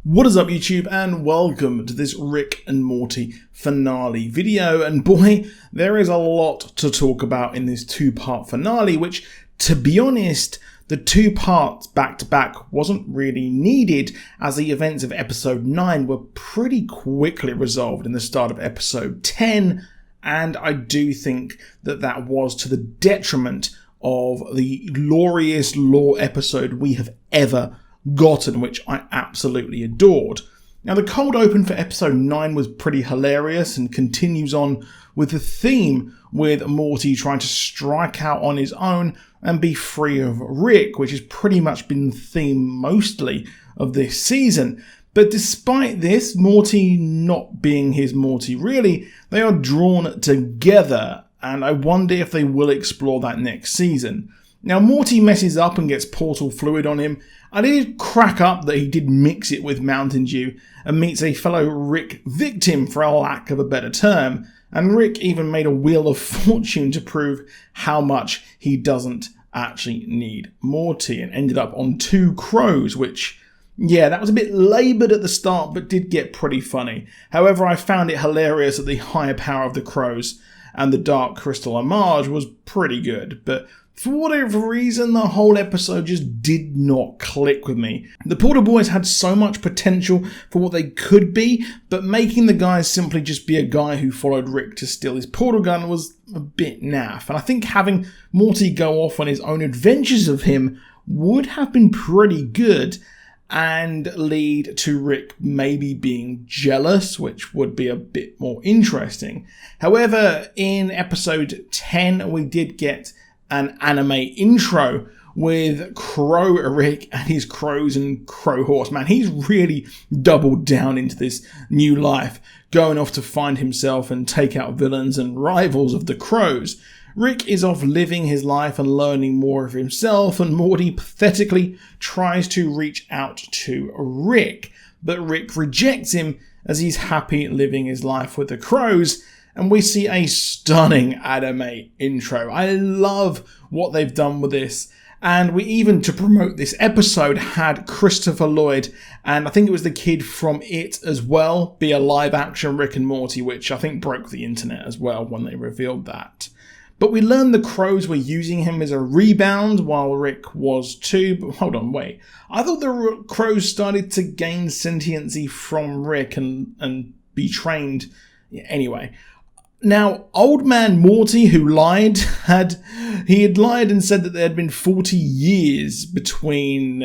What is up YouTube, and welcome to this Rick and Morty finale video. And boy, there is a lot to talk about in this two-part finale, which, to be honest, the two parts back to back wasn't really needed, as the events of episode 9 were pretty quickly resolved in the start of episode 10, and I do think that was to the detriment of the glorious lore episode we have ever gotten, which I absolutely adored. Now, the cold open for episode 9 was pretty hilarious and continues on with the theme with Morty trying to strike out on his own and be free of Rick, which has pretty much been the theme mostly of this season. But despite this, Morty not being his Morty really, they are drawn together, and I wonder if they will explore that next season. Now, Morty messes up and gets portal fluid on him. I did crack up that he did mix it with Mountain Dew and meets a fellow Rick victim, for a lack of a better term, and Rick even made a wheel of fortune to prove how much he doesn't actually need Morty, and ended up on 2 crows, which, yeah, that was a bit laboured at the start but did get pretty funny. However, I found it hilarious that the higher power of the crows and the dark crystal homage was pretty good, but for whatever reason, the whole episode just did not click with me. The Portal Boys had so much potential for what they could be, but making the guy simply just be a guy who followed Rick to steal his portal gun was a bit naff. And I think having Morty go off on his own adventures of him would have been pretty good and lead to Rick maybe being jealous, which would be a bit more interesting. However, in episode 10, we did get an anime intro with Crow Rick and his crows and crow horse. Man, he's really doubled down into this new life, going off to find himself and take out villains and rivals of the crows. Rick is off living his life and learning more of himself, and Morty pathetically tries to reach out to Rick, but Rick rejects him as he's happy living his life with the crows. And we see a stunning anime intro. I love what they've done with this. And we even, to promote this episode, had Christopher Lloyd, and I think it was the kid from It as well, be a live action Rick and Morty, which I think broke the internet as well when they revealed that. But we learned the crows were using him as a rebound while Rick was too. But hold on, wait. I thought the crows started to gain sentiency from Rick and be trained. Anyway. Now, old man Morty, who lied, had lied and said that there had been 40 years between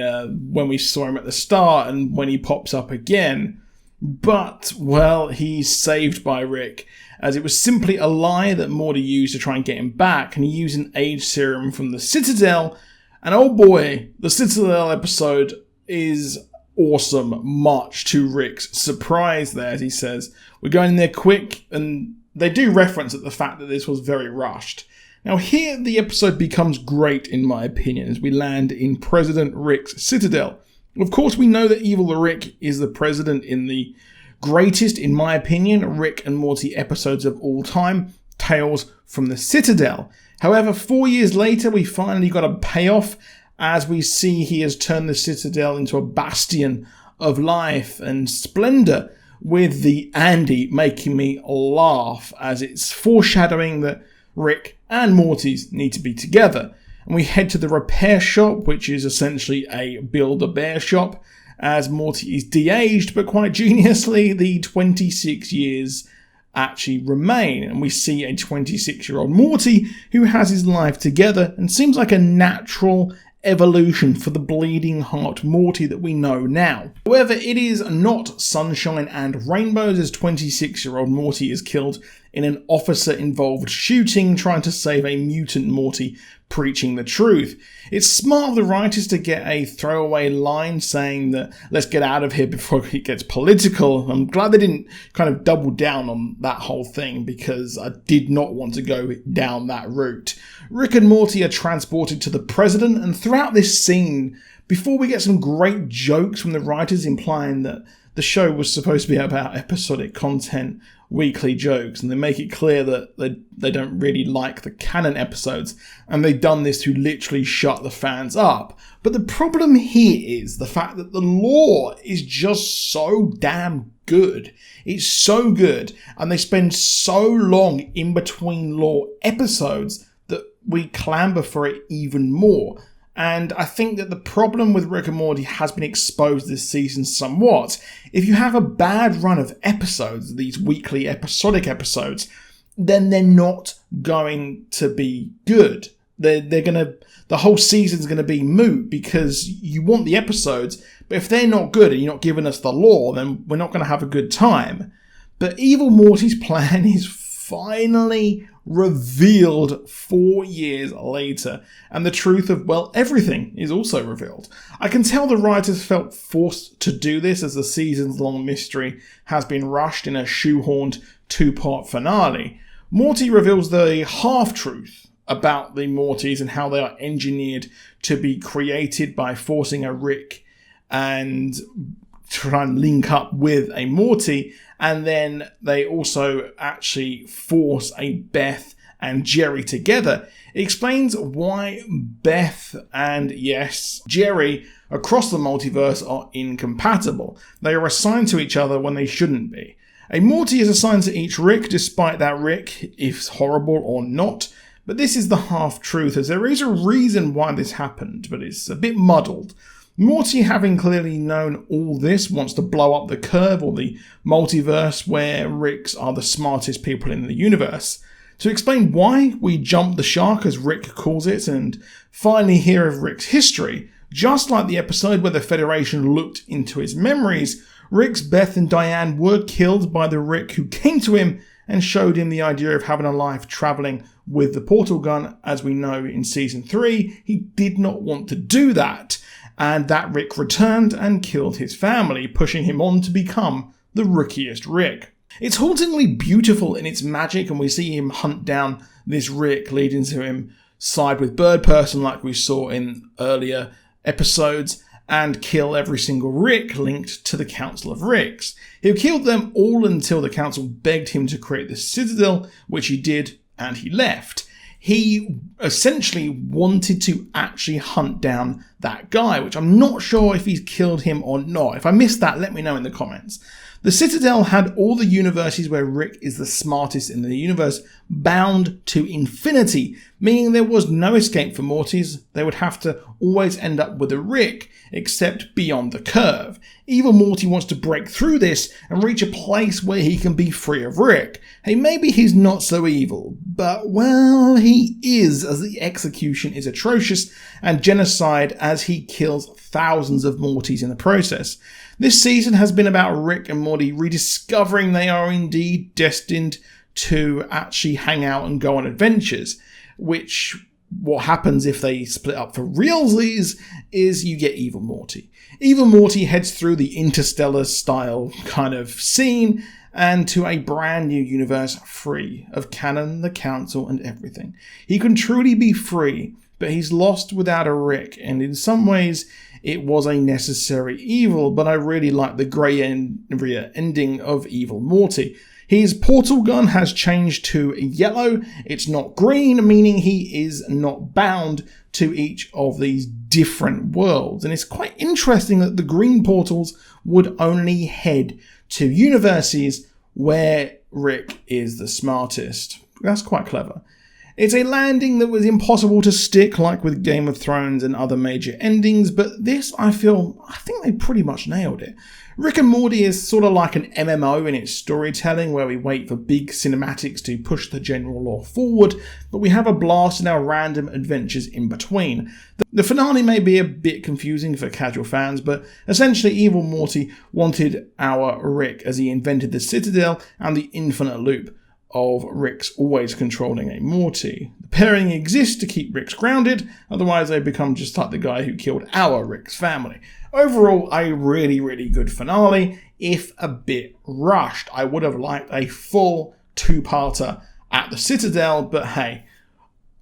when we saw him at the start and when he pops up again. But, well, he's saved by Rick, as it was simply a lie that Morty used to try and get him back, and he used an age serum from the Citadel, and oh boy, the Citadel episode is awesome, much to Rick's surprise there, as he says, "We're going in there quick," and they do reference at the fact that this was very rushed. Now here the episode becomes great in my opinion as we land in President Rick's Citadel. Of course we know that Evil Rick is the president in the greatest, in my opinion, Rick and Morty episodes of all time, Tales from the Citadel. However, 4 years later we finally got a payoff as we see he has turned the Citadel into a bastion of life and splendor, with the Andy making me laugh as it's foreshadowing that Rick and Morty's need to be together. And we head to the repair shop, which is essentially a Build-A-Bear shop, as Morty is de-aged, but quite geniusly, the 26 years actually remain. And we see a 26-year-old Morty who has his life together and seems like a natural evolution for the bleeding heart Morty that we know now. However, it is not sunshine and rainbows, as 26-year-old Morty is killed in an officer-involved shooting trying to save a mutant Morty preaching the truth. It's smart of the writers to get a throwaway line saying that let's get out of here before it gets political. I'm glad they didn't kind of double down on that whole thing, because I did not want to go down that route. Rick and Morty are transported to the president, and throughout this scene before we get some great jokes from the writers implying that the show was supposed to be about episodic content, weekly jokes, and they make it clear that they don't really like the canon episodes, and they've done this to literally shut the fans up. But the problem here is the fact that the lore is just so damn good. It's so good, and they spend so long in between lore episodes that we clamber for it even more. And I think that the problem with Rick and Morty has been exposed this season somewhat. If you have a bad run of episodes, these weekly episodic episodes, then they're not going to be good. The whole season's going to be moot because you want the episodes, but if they're not good and you're not giving us the lore, then we're not going to have a good time. But Evil Morty's plan is finally revealed 4 years later, and the truth of, well, everything is also revealed. I can tell the writers felt forced to do this as the season's long mystery has been rushed in a shoehorned 2-part finale. Morty reveals the half-truth about the Mortys and how they are engineered to be created by forcing a Rick and try and link up with a Morty, and then they also actually force a Beth and Jerry together. It explains why Beth and, yes, Jerry across the multiverse are incompatible. They are assigned to each other when they shouldn't be. A Morty is assigned to each Rick, despite that Rick, if horrible or not, but this is the half-truth, as there is a reason why this happened, but it's a bit muddled. Morty, having clearly known all this, wants to blow up the curve or the multiverse where Ricks are the smartest people in the universe. To explain why, we jump the shark, as Rick calls it, and finally hear of Rick's history. Just like the episode where the Federation looked into his memories, Rick's Beth and Diane were killed by the Rick who came to him and showed him the idea of having a life travelling with the portal gun. As we know in Season 3, he did not want to do that. And that Rick returned and killed his family, pushing him on to become the rookiest Rick. It's hauntingly beautiful in its magic, and we see him hunt down this Rick, leading to him side with Bird Person like we saw in earlier episodes, and kill every single Rick linked to the Council of Ricks. He killed them all until the Council begged him to create the Citadel, which he did, and he left. He essentially wanted to actually hunt down that guy, which I'm not sure if he's killed him or not. If I missed that, let me know in the comments. The Citadel had all the universes where Rick is the smartest in the universe bound to infinity, meaning there was no escape for Mortys. They would have to always end up with a Rick, except beyond the curve. Evil Morty wants to break through this and reach a place where he can be free of Rick. Hey, maybe he's not so evil, but, well, he is, as the execution is atrocious and genocide as he kills thousands of Mortys in the process. This season has been about Rick and Morty rediscovering they are indeed destined to actually hang out and go on adventures, which what happens if they split up for realsies is you get Evil Morty. Evil Morty heads through the Interstellar style kind of scene and to a brand new universe free of canon, the council and everything. He can truly be free, but he's lost without a Rick, and in some ways it was a necessary evil, but I really like the grey area ending of Evil Morty. His portal gun has changed to yellow. It's not green, meaning he is not bound to each of these different worlds. And it's quite interesting that the green portals would only head to universes where Rick is the smartest. That's quite clever. It's a landing that was impossible to stick, like with Game of Thrones and other major endings, but this, I think they pretty much nailed it. Rick and Morty is sort of like an MMO in its storytelling, where we wait for big cinematics to push the general lore forward, but we have a blast in our random adventures in between. The finale may be a bit confusing for casual fans, but essentially Evil Morty wanted our Rick as he invented the Citadel and the infinite loop of Ricks always controlling a Morty. The pairing exists to keep Ricks grounded, otherwise they become just like the guy who killed our Rick's family. Overall, a really, really good finale, if a bit rushed. I would have liked a full 2-parter at the Citadel, but hey,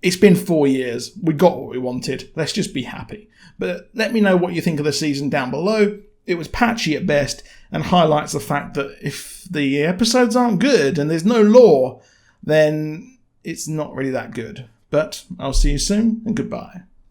it's been 4 years. We got what we wanted. Let's just be happy. But let me know what you think of the season down below. It was patchy at best and highlights the fact that if the episodes aren't good and there's no lore, then it's not really that good. But I'll see you soon and goodbye.